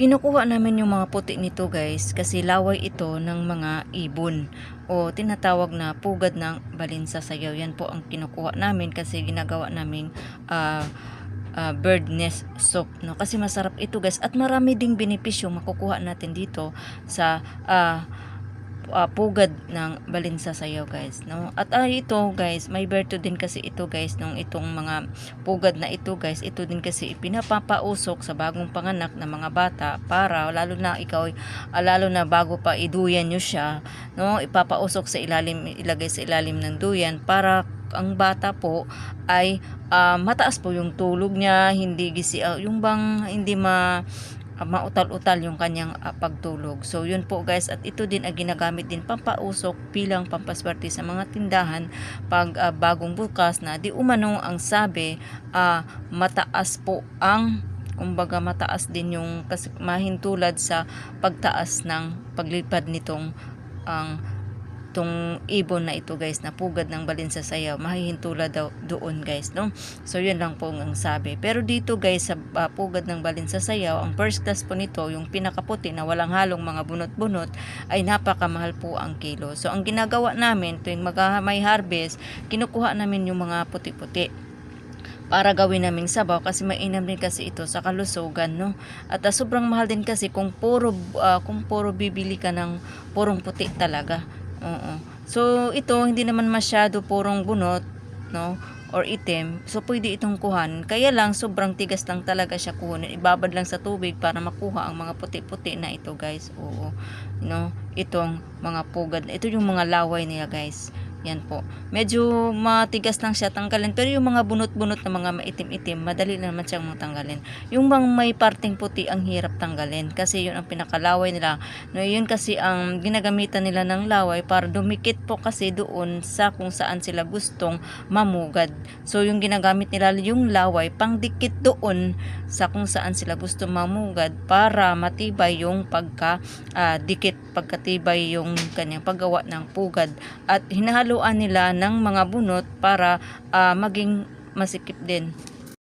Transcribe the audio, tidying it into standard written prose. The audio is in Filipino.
Kinukuha namin yung mga puti nito guys kasi laway ito ng mga ibon o tinatawag na pugad ng balinsa sayaw. Yan po ang kinukuha namin kasi ginagawa naming bird nest soap, no? Kasi masarap ito guys at marami ding benepisyo makukuha natin dito sa pugad ng balinsa sayaw guys, no? At ito guys, may berto din kasi ito guys, nung itong mga pugad na ito guys, ito din kasi ipinapapausok sa bagong panganak na mga bata para lalo na ikaw lalo na bago pa iduyan nyo siya, no? Ipapausok sa ilalim, ilagay sa ilalim ng duyan para ang bata po ay mataas po yung tulog niya, hindi yung bang hindi mautal-utal yung kanyang pagtulog. So yun po guys, at ito din ang ginagamit din pampausok bilang pampaswerte sa mga tindahan pag bagong bukas na di umano ang sabi mataas po ang kumbaga mataas din yung kasi mahintulad sa pagtaas ng paglipad nitong ang tong ibon na ito guys na pugad ng balinsa sayaw, mahihintula daw doon guys, no? So yun lang po ang sabi. Pero dito guys sa pugad ng balinsa sayaw, ang first class po nito, yung pinakaputi na walang halong mga bunot-bunot, ay napakamahal po ang kilo. So ang ginagawa namin tuwing may harvest, kinukuha namin yung mga puti-puti para gawin naming sabaw kasi mainam din kasi ito sa kalusugan, no? At sobrang mahal din kasi kung puro bibili ka ng purong puti talaga. Oo. So ito hindi naman masyado purong bunot, no, or itim. So pwede itong kuhanin. Kaya lang sobrang tigas lang talaga siya kuhanin. Ibabad lang sa tubig para makuha ang mga puti-puti na ito, guys. Oo. No, itong mga pugad. Ito yung mga laway niya, guys. Yan po. Medyo matigas lang siya tanggalin. Pero yung mga bunot-bunot na mga maitim-itim, madali naman siyang matanggalin. Yung bang may parting puti, ang hirap tanggalin. Kasi yun ang pinakalaway nila. No, yun kasi ang ginagamitan nila ng laway para dumikit po kasi doon sa kung saan sila gustong mamugad. So yung ginagamit nila yung laway pangdikit doon sa kung saan sila gusto mamugad para matibay yung pagkatibay yung kanyang paggawa ng pugad. At hinahaluan nila ng mga bunot para maging masikip din.